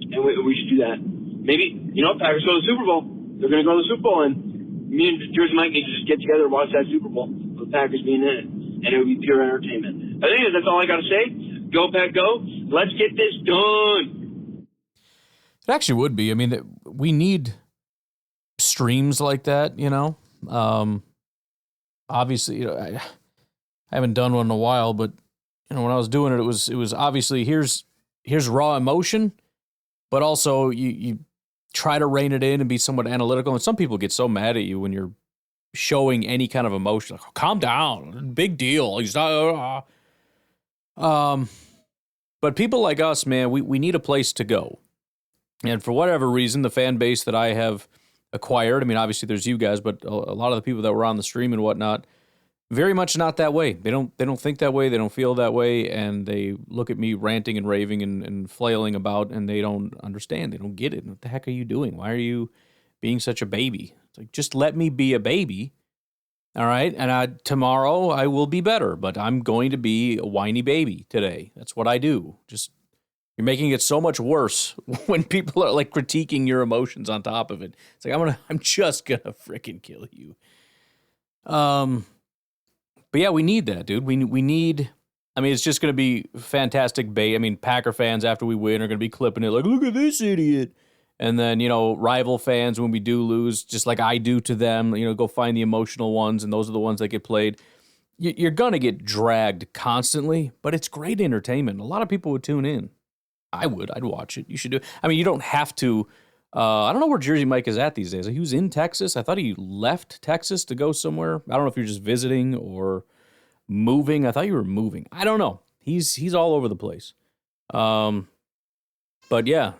and we should do that. Maybe, Packers go to the Super Bowl. They're going to go to the Super Bowl, and me and Jersey Mike need to just get together and watch that Super Bowl with the Packers being in it, and it would be pure entertainment. I think that's all I got to say. Go, Pack, go. Let's get this done. It actually would be. I mean, we need streams like that, obviously, I haven't done one in a while, but when I was doing it, it was obviously here's raw emotion, but also you try to rein it in and be somewhat analytical. And some people get so mad at you when you're showing any kind of emotion. Like, calm down, big deal. He's not. But people like us, man, we need a place to go. And for whatever reason, the fan base that I have acquired, I mean, obviously there's you guys, but a lot of the people that were on the stream and whatnot, very much not that way. They don't think that way. They don't feel that way. And they look at me ranting and raving and flailing about, and they don't understand. They don't get it. What the heck are you doing? Why are you being such a baby? It's like, just let me be a baby. All right. And tomorrow I will be better, but I'm going to be a whiny baby today. That's what I do. Just, you're making it so much worse when people are like critiquing your emotions on top of it. It's like, I'm just going to freaking kill you. But yeah, we need that, dude. We need, I mean, it's just going to be fantastic bait. I mean, Packer fans after we win are going to be clipping it like, look at this idiot. And then, rival fans, when we do lose, just like I do to them, go find the emotional ones, and those are the ones that get played. You're going to get dragged constantly, but it's great entertainment. A lot of people would tune in. I would. I'd watch it. You should do it. I mean, you don't have to. I don't know where Jersey Mike is at these days. He was in Texas. I thought he left Texas to go somewhere. I don't know if you're just visiting or moving. I thought you were moving. I don't know. He's all over the place. But yeah.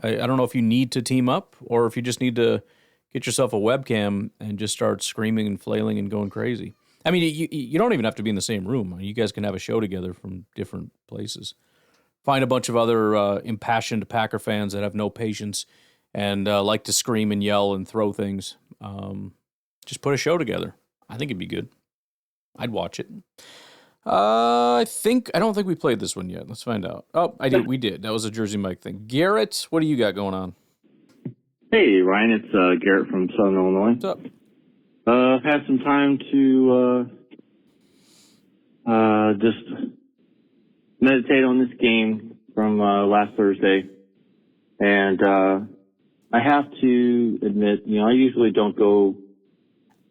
I don't know if you need to team up or if you just need to get yourself a webcam and just start screaming and flailing and going crazy. I mean, you don't even have to be in the same room. You guys can have a show together from different places. Find a bunch of other impassioned Packer fans that have no patience and like to scream and yell and throw things. Just put a show together. I think it'd be good. I'd watch it. I don't think we played this one yet. Let's find out. Oh, I did. We did. That was a Jersey Mike thing. Garrett, what do you got going on? Hey, Ryan. It's Garrett from Southern Illinois. What's up? Had some time to just meditate on this game from last Thursday, and I have to admit, I usually don't go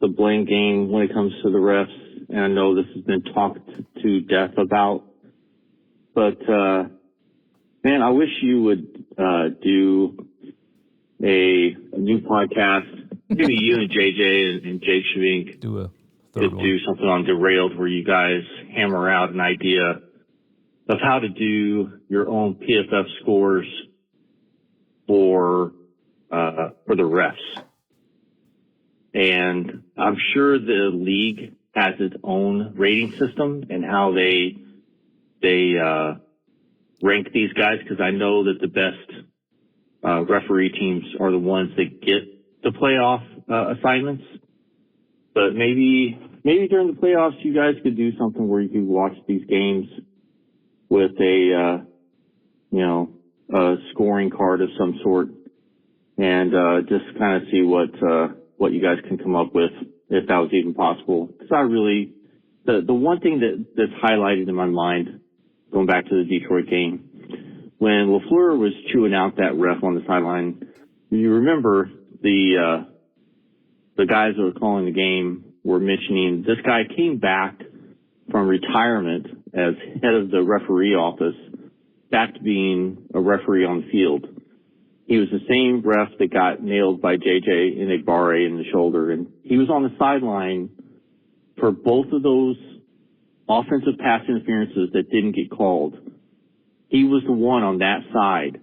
the blame game when it comes to the refs. And I know this has been talked to death about, but, man, I wish you would, do a new podcast. Maybe you and JJ and Jake Schwink could do something on Derailed where you guys hammer out an idea of how to do your own PFF scores for the refs. And I'm sure the league has its own rating system and how they rank these guys, because I know that the best referee teams are the ones that get the playoff assignments. But maybe during the playoffs you guys could do something where you could watch these games with a scoring card of some sort and just kind of see what you guys can come up with, if that was even possible. Because the one thing that's highlighted in my mind, going back to the Detroit game, when LaFleur was chewing out that ref on the sideline, you remember the guys that were calling the game were mentioning this guy came back from retirement as head of the referee office back to being a referee on the field. He was the same ref that got nailed by JJ Inigbare in the shoulder, and he was on the sideline for both of those offensive pass interferences that didn't get called. He was the one on that side.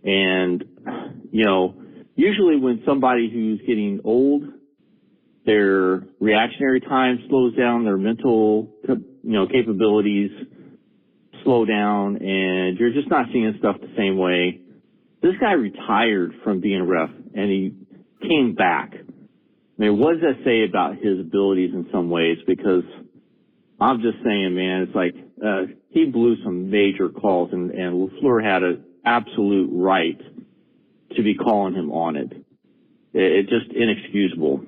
And, usually when somebody who's getting old, their reactionary time slows down, their mental, capabilities slow down, and you're just not seeing stuff the same way. This guy retired from being a ref, and he came back. I mean, what does that say about his abilities in some ways? Because I'm just saying, man, it's like he blew some major calls, and LaFleur had an absolute right to be calling him on it. It's just inexcusable.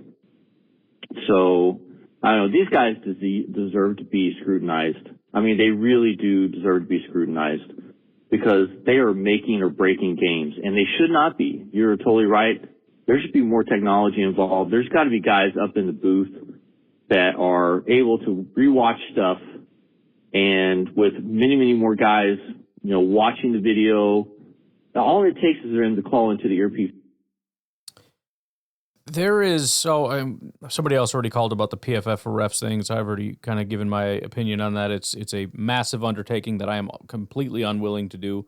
So, I don't know, these guys deserve to be scrutinized. I mean, they really do deserve to be scrutinized, because they are making or breaking games, and they should not be. You're totally right. There should be more technology involved. There's got to be guys up in the booth that are able to rewatch stuff And with many, many more guys, watching the video, all it takes is for them to call into the earpiece. There is, somebody else already called about the PFF for refs things. I've already kind of given my opinion on that. It's a massive undertaking that I am completely unwilling to do.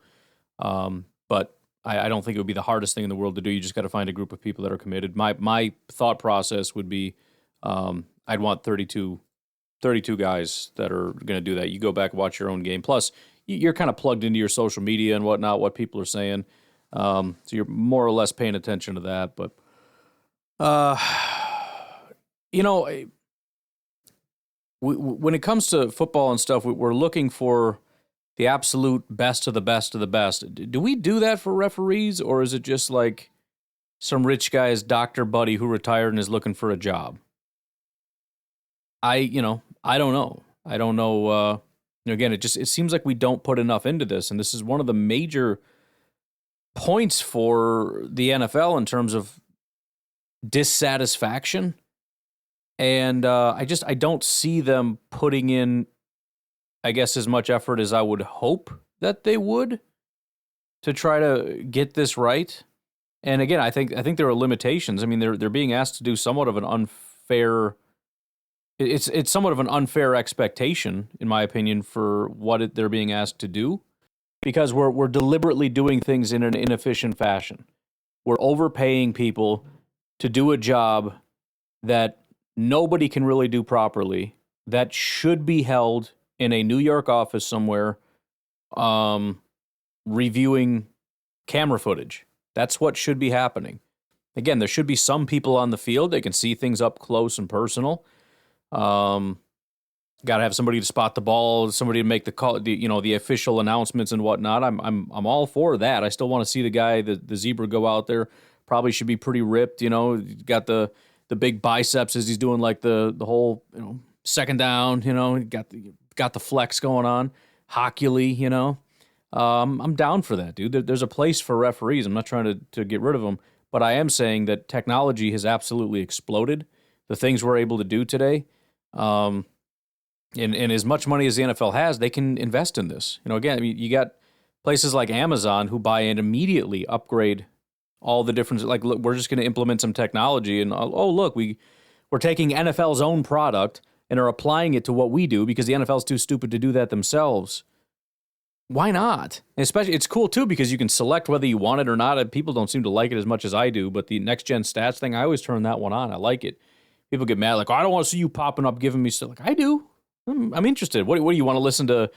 But I don't think it would be the hardest thing in the world to do. You just got to find a group of people that are committed. My thought process would be I'd want 32 guys that are going to do that. You go back and watch your own game. Plus, you're kind of plugged into your social media and whatnot, what people are saying. So you're more or less paying attention to that. But, when it comes to football and stuff, we're looking for the absolute best of the best of the best. Do we do that for referees, or is it just like some rich guy's doctor buddy who retired and is looking for a job? I don't know. I don't know. Again, it seems like we don't put enough into this, and this is one of the major points for the NFL in terms of dissatisfaction. And I don't see them putting in, I guess, as much effort as I would hope that they would to try to get this right. And again, I think there are limitations. I mean, they're being asked to do somewhat of an unfair. It's somewhat of an unfair expectation, in my opinion, for what they're being asked to do, because we're deliberately doing things in an inefficient fashion. We're overpaying people to do a job that nobody can really do properly, that should be held in a New York office somewhere, reviewing camera footage. That's what should be happening. Again, there should be some people on the field. They can see things up close and personal. Got to have somebody to spot the ball, somebody to make the call, the official announcements and whatnot. I'm all for that. I still want to see the guy, the zebra, go out there. Probably should be pretty ripped. Got the big biceps as he's doing like the whole second down. Got the flex going on, hockeyly. I'm down for that, dude. There's a place for referees. I'm not trying to get rid of them, but I am saying that technology has absolutely exploded. The things we're able to do today, and as much money as the NFL has, they can invest in this. Again, I mean, you got places like Amazon who buy and immediately upgrade all the different. Like, look, we're just going to implement some technology, and look, we're taking NFL's own product and are applying it to what we do because the NFL's too stupid to do that themselves. Why not? And especially, it's cool too because you can select whether you want it or not. People don't seem to like it as much as I do, but the next gen stats thing, I always turn that one on. I like it. People get mad, like, I don't want to see you popping up giving me stuff. Like, I do. I'm interested. What do you want to listen to?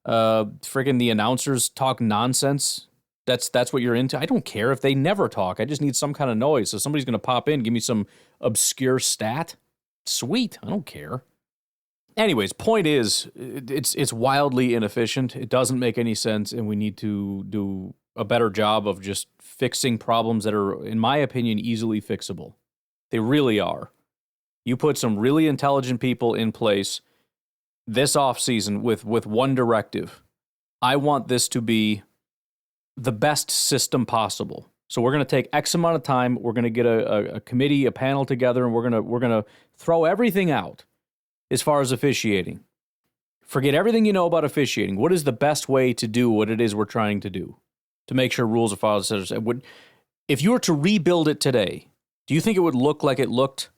Friggin' the announcers talk nonsense. That's what you're into. I don't care if they never talk. I just need some kind of noise. So somebody's gonna pop in, give me some obscure stat. Sweet. I don't care. Anyways, point is, it's wildly inefficient. It doesn't make any sense, and we need to do a better job of just fixing problems that are, in my opinion, easily fixable. They really are. You put some really intelligent people in place this offseason with one directive. I want this to be the best system possible. So we're going to take X amount of time. We're going to get a committee, a panel together, and we're going to throw everything out as far as officiating. Forget everything you know about officiating. What is the best way to do what it is we're trying to do to make sure rules are followed? If you were to rebuild it today, do you think it would look like it looked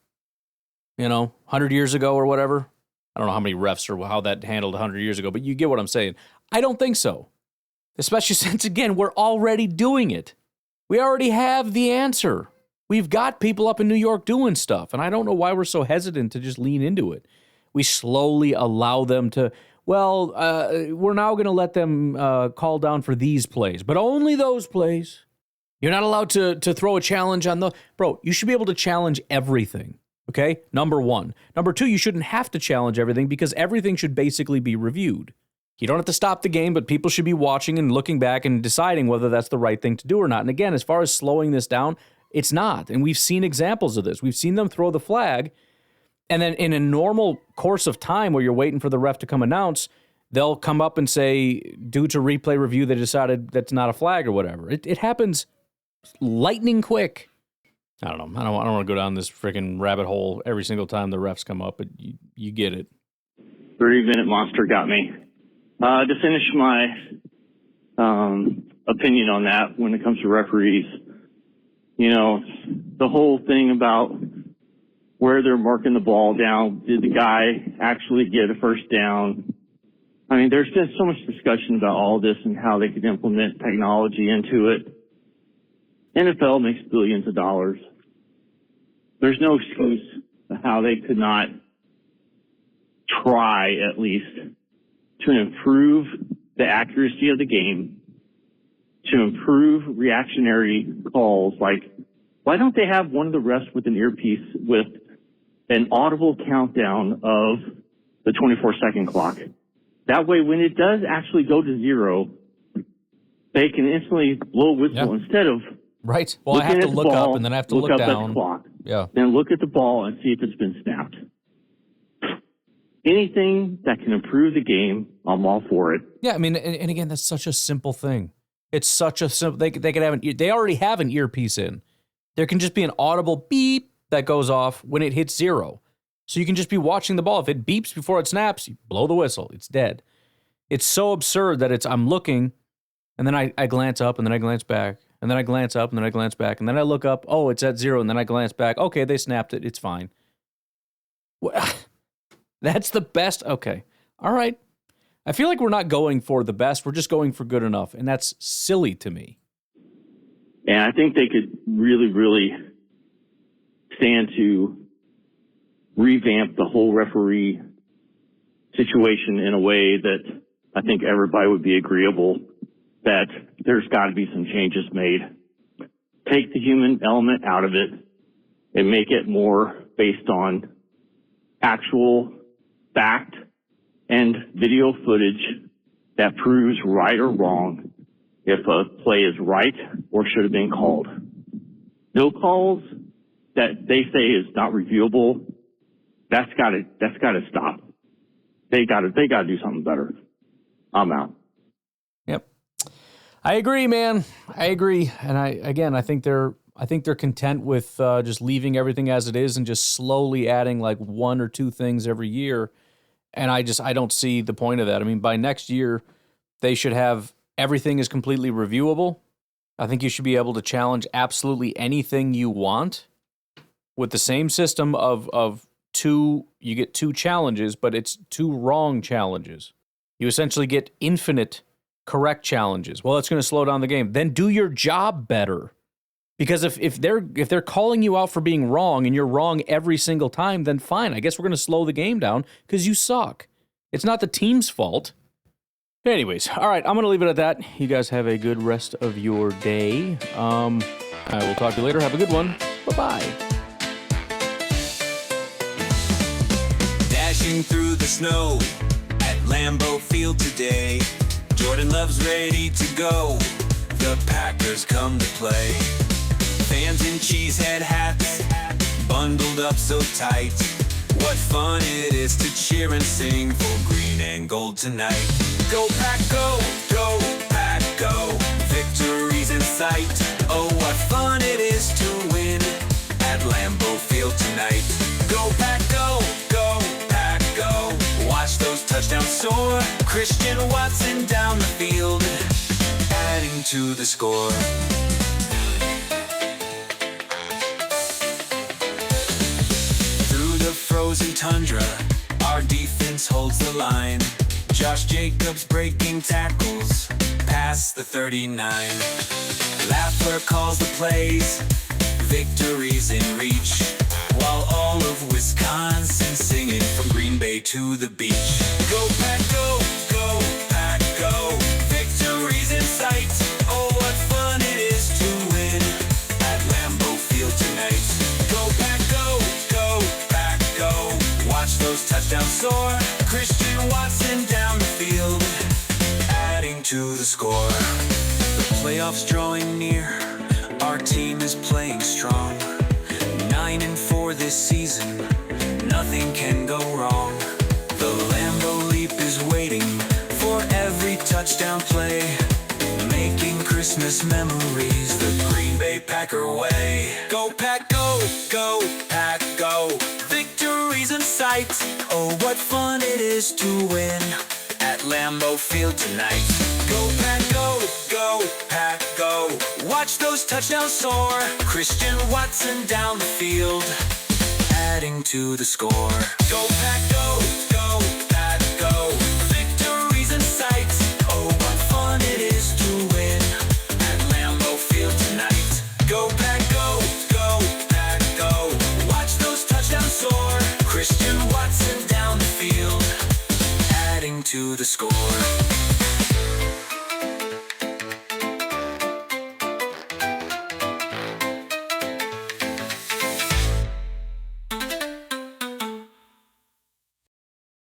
100 years ago or whatever? I don't know how many refs or how that handled 100 years ago, but you get what I'm saying. I don't think so. Especially since, again, we're already doing it. We already have the answer. We've got people up in New York doing stuff, and I don't know why we're so hesitant to just lean into it. We slowly allow them to, we're now going to let them call down for these plays, but only those plays. You're not allowed to throw a challenge on the... Bro, you should be able to challenge everything. Okay, number one. Number two, you shouldn't have to challenge everything because everything should basically be reviewed. You don't have to stop the game, but people should be watching and looking back and deciding whether that's the right thing to do or not. And again, as far as slowing this down, it's not. And we've seen examples of this. We've seen them throw the flag, and then in a normal course of time where you're waiting for the ref to come announce, they'll come up and say, due to replay review, they decided that's not a flag or whatever. It happens lightning quick. I don't know. I don't want to go down this freaking rabbit hole every single time the refs come up, but you get it. 30-minute monster got me. To finish my opinion on that when it comes to referees, the whole thing about where they're marking the ball down, did the guy actually get a first down? I mean, there's been so much discussion about all this and how they could implement technology into it. NFL makes billions of dollars. There's no excuse how they could not try, at least, to improve the accuracy of the game, to improve reactionary calls. Like, why don't they have one of the refs with an earpiece with an audible countdown of the 24-second clock? That way, when it does actually go to zero, they can instantly blow a whistle instead of right. Well, I have to look up and then I have to look down. At the clock. Yeah. Then look at the ball and see if it's been snapped. Anything that can improve the game, I'm all for it. Yeah, I mean, and again, that's such a simple thing. It's such a simple. They could have they already have an earpiece in. There can just be an audible beep that goes off when it hits zero. So you can just be watching the ball. If it beeps before it snaps, you blow the whistle. It's dead. It's so absurd that I'm looking, and then I glance up, and then I glance back, and then I glance up, and then I glance back, and then I look up. Oh, it's at zero, and then I glance back. Okay, they snapped it. It's fine. That's the best. Okay. All right. I feel like we're not going for the best. We're just going for good enough, and that's silly to me. And I think they could really, really stand to revamp the whole referee situation in a way that I think everybody would be agreeable that there's got to be some changes made. Take the human element out of it and make it more based on actual fact and video footage that proves right or wrong if a play is right or should have been called. No calls that they say is not reviewable. That's got to stop. They got to do something better. I'm out. Yep. I agree, man. I agree. And I think they're content with just leaving everything as it is and just slowly adding like one or two things every year. And I don't see the point of that. I mean, by next year, they should have everything is completely reviewable. I think you should be able to challenge absolutely anything you want with the same system of two. You get two challenges, but it's two wrong challenges. You essentially get infinite correct challenges. Well, it's going to slow down the game. Then do your job better. Because if they're calling you out for being wrong and you're wrong every single time, then fine. I guess we're going to slow the game down because you suck. It's not the team's fault. Anyways, all right, I'm going to leave it at that. You guys have a good rest of your day. I will talk to you later. Have a good one. Bye-bye. Dashing through the snow at Lambeau Field today. Jordan Love's ready to go. The Packers come to play. Fans in cheesehead hats, bundled up so tight. What fun it is to cheer and sing for green and gold tonight. Go Pack, go, go Pack, go. Victory's in sight. Oh, what fun it is to win at Lambeau Field tonight. Go Pack, go, go Pack, go. Watch those touchdowns soar. Christian Watson down the field, adding to the score. Frozen tundra, our defense holds the line. Josh Jacobs breaking tackles past the 39. Lafleur calls the plays, victories in reach, while all of Wisconsin singing from Green Bay to the beach. Go Pack, go, go Pack, go. Victories in sight. Oh, what fun it is to win at Lambeau Field tonight. Go Pack, go, go Pack, go. Watch those touchdowns soar. Christian Watson down the field, adding to the score. The playoffs drawing near, our team is playing strong. 9-4 this season, nothing can go wrong. The Lambeau Leap is waiting for every touchdown play, making Christmas memories the Green Bay Packer way. Go Pack, go, go Pack, go. Victories in sight. Oh, what fun it is to win at Lambeau Field tonight. Go Pack, go, go Pack, go. Watch those touchdowns soar. Christian Watson down the field, adding to the score. Go Pack, go, go Pack, go. Victories in sight. Oh, what fun it is to win at Lambeau Field tonight. Go Pack, go, go Pack, go. Watch those touchdowns soar. Christian Watson down the field, adding to the score.